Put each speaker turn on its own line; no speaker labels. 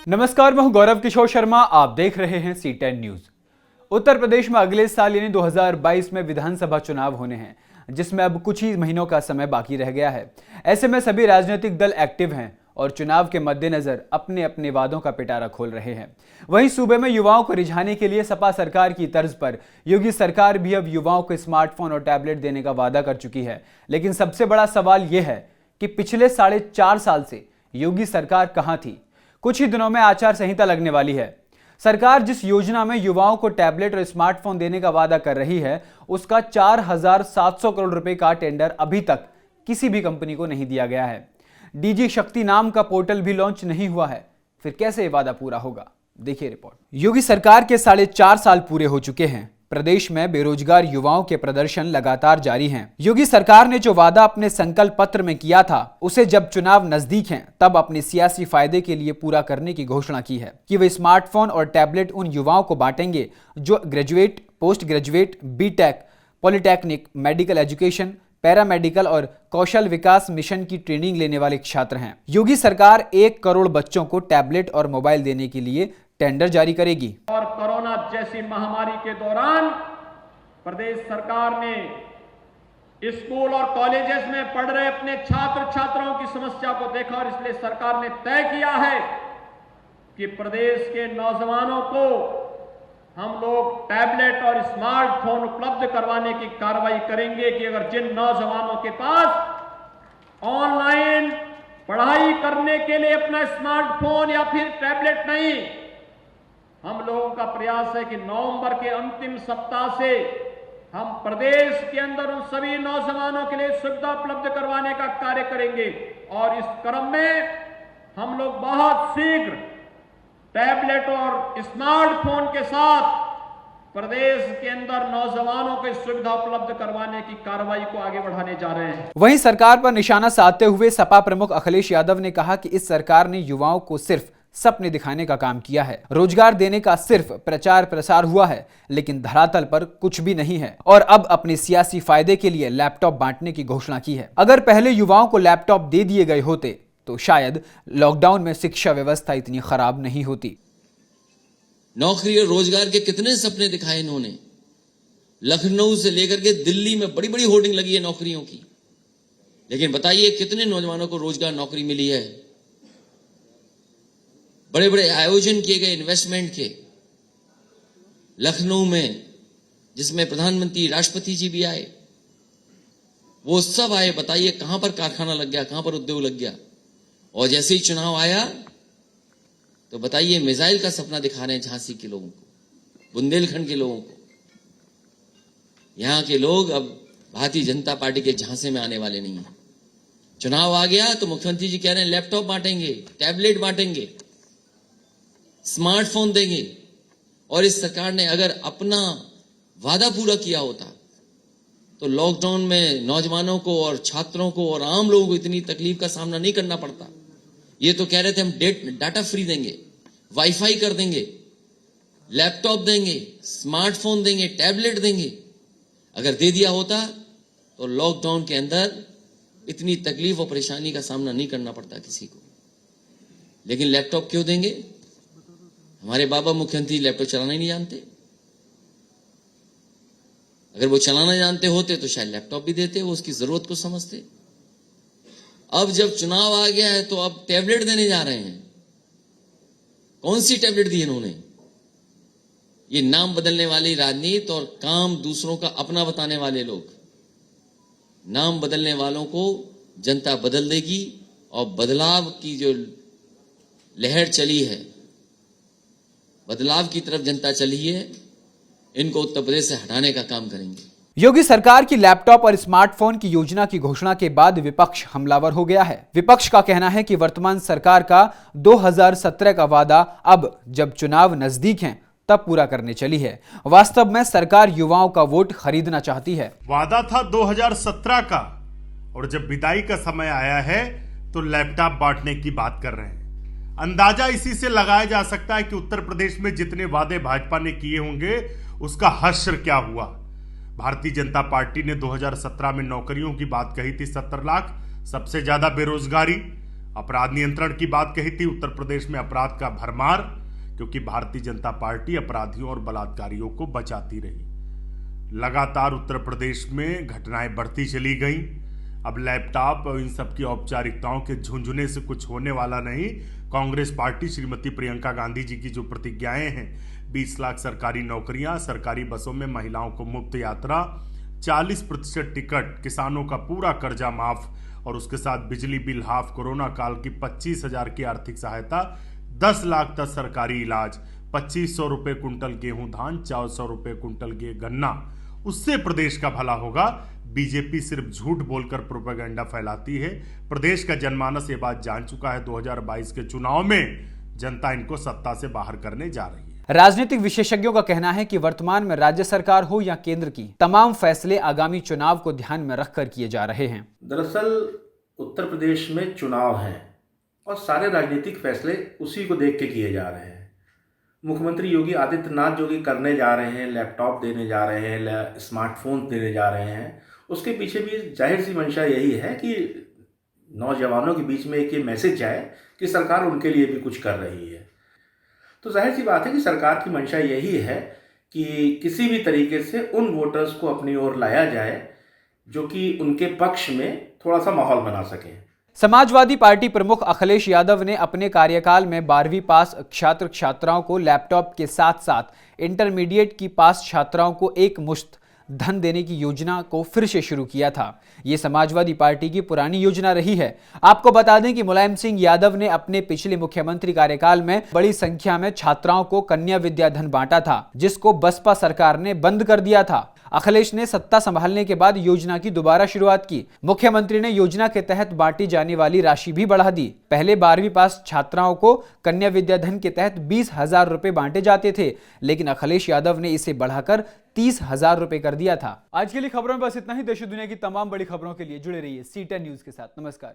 नमस्कार, मैं हूं गौरव किशोर शर्मा। आप देख रहे हैं C10 न्यूज। उत्तर प्रदेश में अगले साल यानी 2022 में विधानसभा चुनाव होने हैं, जिसमें अब कुछ ही महीनों का समय बाकी रह गया है। ऐसे में सभी राजनीतिक दल एक्टिव हैं और चुनाव के मद्देनजर अपने अपने वादों का पिटारा खोल रहे हैं। वहीं सूबे में युवाओं को रिझाने के लिए सपा सरकार की तर्ज पर योगी सरकार भी अब युवाओं को स्मार्टफोन और टैबलेट देने का वादा कर चुकी है। लेकिन सबसे बड़ा सवाल यह है कि पिछले 4.5 साल से योगी सरकार कहां थी। कुछ ही दिनों में आचार संहिता लगने वाली है। सरकार जिस योजना में युवाओं को टैबलेट और स्मार्टफोन देने का वादा कर रही है, उसका 4,700 करोड़ रुपए का टेंडर अभी तक किसी भी कंपनी को नहीं दिया गया है। डीजी शक्ति नाम का पोर्टल भी लॉन्च नहीं हुआ है। फिर कैसे ये वादा पूरा होगा, देखिए रिपोर्ट। योगी सरकार के 4.5 साल पूरे हो चुके हैं। प्रदेश में बेरोजगार युवाओं के प्रदर्शन लगातार जारी हैं। योगी सरकार ने जो वादा अपने संकल्प पत्र में किया था, उसे जब चुनाव नजदीक हैं, तब अपने सियासी फायदे के लिए पूरा करने की घोषणा की है कि वे स्मार्टफोन और टैबलेट उन युवाओं को बांटेंगे जो graduate, post graduate, BTech, polytechnic, medical education, paramedical और कौशल विकास मिशन की ट्रेनिंग लेने वाले छात्र हैं। योगी सरकार 1 करोड़ बच्चों को टैबलेट और मोबाइल देने के लिए टेंडर जारी करेगी।
और कोरोना जैसी महामारी के दौरान प्रदेश सरकार ने स्कूल और कॉलेजेस में पढ़ रहे अपने छात्र छात्राओं की समस्या को देखा और इसलिए सरकार ने तय किया है कि प्रदेश के नौजवानों को हम लोग टैबलेट और स्मार्टफोन उपलब्ध करवाने की कार्रवाई करेंगे कि अगर जिन नौजवानों के पास ऑनलाइन पढ़ाई करने के लिए अपना स्मार्टफोन या फिर टैबलेट नहीं, हम लोगों का प्रयास है कि नवंबर के अंतिम सप्ताह से हम प्रदेश के अंदर उन सभी नौजवानों के लिए सुविधा उपलब्ध करवाने का कार्य करेंगे। और इस क्रम में हम लोग बहुत शीघ्र टैबलेट और स्मार्टफोन के साथ प्रदेश के अंदर नौजवानों को सुविधा उपलब्ध करवाने की कार्रवाई को आगे बढ़ाने जा रहे हैं।
वहीं सरकार पर निशाना साधते हुए सपा प्रमुख अखिलेश यादव ने कहा कि इस सरकार ने युवाओं को सिर्फ सपने दिखाने का काम किया है। रोजगार देने का सिर्फ प्रचार प्रसार हुआ है, लेकिन धरातल पर कुछ भी नहीं है। और अब अपने सियासी फायदे के लिए लैपटॉप बांटने की घोषणा की है। अगर पहले युवाओं को लैपटॉप दे दिए गए होते तो शायद लॉकडाउन में शिक्षा व्यवस्था इतनी खराब नहीं होती।
नौकरी और रोजगार के कितने सपने दिखाए इन्होंने। लखनऊ से लेकर के दिल्ली में बड़ी बड़ी होर्डिंग लगी है नौकरियों की, लेकिन बताइए कितने नौजवानों को रोजगार नौकरी मिली है। बड़े बड़े आयोजन किए गए इन्वेस्टमेंट के लखनऊ में, जिसमें प्रधानमंत्री, राष्ट्रपति जी भी आए, वो सब आए। बताइए कहां पर कारखाना लग गया, कहां पर उद्योग लग गया। और जैसे ही चुनाव आया तो बताइए मिसाइल का सपना दिखा रहे हैं झांसी के लोगों को, बुंदेलखंड के लोगों को। यहां के लोग अब भारतीय जनता पार्टी के झांसे में आने वाले नहीं है। चुनाव आ गया तो मुख्यमंत्री जी कह रहे हैं लैपटॉप बांटेंगे, टैबलेट बांटेंगे, स्मार्टफोन देंगे। और इस सरकार ने अगर अपना वादा पूरा किया होता तो लॉकडाउन में नौजवानों को और छात्रों को और आम लोगों को इतनी तकलीफ का सामना नहीं करना पड़ता। ये तो कह रहे थे हम डाटा फ्री देंगे, वाईफाई कर देंगे, लैपटॉप देंगे, स्मार्टफोन देंगे, टैबलेट देंगे। अगर दे दिया होता तो लॉकडाउन के अंदर इतनी तकलीफ और परेशानी का सामना नहीं करना पड़ता किसी को। लेकिन लैपटॉप क्यों देंगे? हमारे बाबा मुख्यमंत्री लैपटॉप चलाना ही नहीं जानते। अगर वो चलाना जानते होते तो शायद लैपटॉप भी देते, वो उसकी जरूरत को समझते। अब जब चुनाव आ गया है तो अब टैबलेट देने जा रहे हैं। कौन सी टैबलेट दी इन्होंने? ये नाम बदलने वाली राजनीति और काम दूसरों का अपना बताने वाले लोग। नाम बदलने वालों को जनता बदल देगी और बदलाव की जो लहर चली है, बदलाव की तरफ जनता चली है, इनको उत्तर प्रदेश से हटाने का काम करेंगे।
योगी सरकार की लैपटॉप और स्मार्टफोन की योजना की घोषणा के बाद विपक्ष हमलावर हो गया है। विपक्ष का कहना है कि वर्तमान सरकार का 2017 का वादा अब जब चुनाव नजदीक हैं तब पूरा करने चली है। वास्तव में सरकार युवाओं का वोट खरीदना चाहती है।
वादा था 2017 का और जब विदाई का समय आया है तो लैपटॉप बांटने की बात कर रहे हैं। अंदाजा इसी से लगाया जा सकता है कि उत्तर प्रदेश में जितने वादे भाजपा ने किए होंगे उसका हश्र क्या हुआ। भारतीय जनता पार्टी ने 2017 में नौकरियों की बात कही थी 70 लाख, सबसे ज्यादा बेरोजगारी। अपराध नियंत्रण की बात कही थी। उत्तर प्रदेश में अपराध का भरमार, क्योंकि भारतीय जनता पार्टी अपराधियों और बलात्कारियों को बचाती रही। लगातार उत्तर प्रदेश में घटनाएं बढ़ती चली गईं। अब लैपटॉप और इन सब की औपचारिकताओं के झुंझुने से कुछ होने वाला नहीं। कांग्रेस पार्टी श्रीमती प्रियंका गांधी जी की जो प्रतिज्ञाएं हैं, 20 लाख सरकारी नौकरियां, सरकारी बसों में महिलाओं को मुफ्त यात्रा, 40% टिकट, किसानों का पूरा कर्जा माफ और उसके साथ बिजली बिल हाफ, कोरोना काल की 25,000 की आर्थिक सहायता, 10 लाख तक सरकारी इलाज, 2500 रुपये कुंटल गेहूं धान, 400 रुपये कुंटल गन्ना, उससे प्रदेश का भला होगा। बीजेपी सिर्फ झूठ बोलकर प्रोपेगेंडा फैलाती है। प्रदेश का जनमानस ये बात जान चुका है। 2022 के चुनाव में जनता इनको सत्ता से बाहर करने जा रही है।
राजनीतिक विशेषज्ञों का कहना है कि वर्तमान में राज्य सरकार हो या केंद्र की, तमाम फैसले आगामी चुनाव को ध्यान में रखकर किए जा रहे हैं।
दरअसल उत्तर प्रदेश में चुनाव हैं और सारे राजनीतिक फैसले उसी को देख के किए जा रहे हैं। मुख्यमंत्री योगी आदित्यनाथ जो कि करने जा रहे हैं, लैपटॉप देने जा रहे हैं, स्मार्टफोन देने जा रहे हैं, उसके पीछे भी जाहिर सी मंशा यही है कि नौजवानों के बीच में एक ये मैसेज जाए कि सरकार उनके लिए भी कुछ कर रही है। तो जाहिर सी बात है कि सरकार की मंशा यही है कि किसी भी तरीके से उन वोटर्स को अपनी ओर लाया जाए जो कि उनके पक्ष में थोड़ा सा माहौल बना सके।
समाजवादी पार्टी प्रमुख अखिलेश यादव ने अपने कार्यकाल में 12वीं पास छात्र छात्राओं को लैपटॉप के साथ साथ इंटरमीडिएट की पास छात्राओं को एक मुश्त धन देने की योजना को फिर से शुरू किया था। ये समाजवादी पार्टी की पुरानी योजना रही है। आपको बता दें कि मुलायम सिंह यादव ने अपने पिछले मुख्यमंत्री कार्यकाल में बड़ी संख्या में छात्राओं को कन्या विद्या धन बांटा था, जिसको बसपा सरकार ने बंद कर दिया था। अखिलेश ने सत्ता संभालने के बाद योजना की दोबारा शुरुआत की। मुख्यमंत्री ने योजना के तहत बांटी जाने वाली राशि भी बढ़ा दी। पहले 12वीं पास छात्राओं को कन्या विद्याधन के तहत 20,000 रुपए बांटे जाते थे, लेकिन अखिलेश यादव ने इसे बढ़ाकर 30,000 रुपए कर दिया था। आज के लिए खबरों में बस इतना ही। देश और दुनिया की तमाम बड़ी खबरों के लिए जुड़े रहिए C10 न्यूज के साथ। नमस्कार।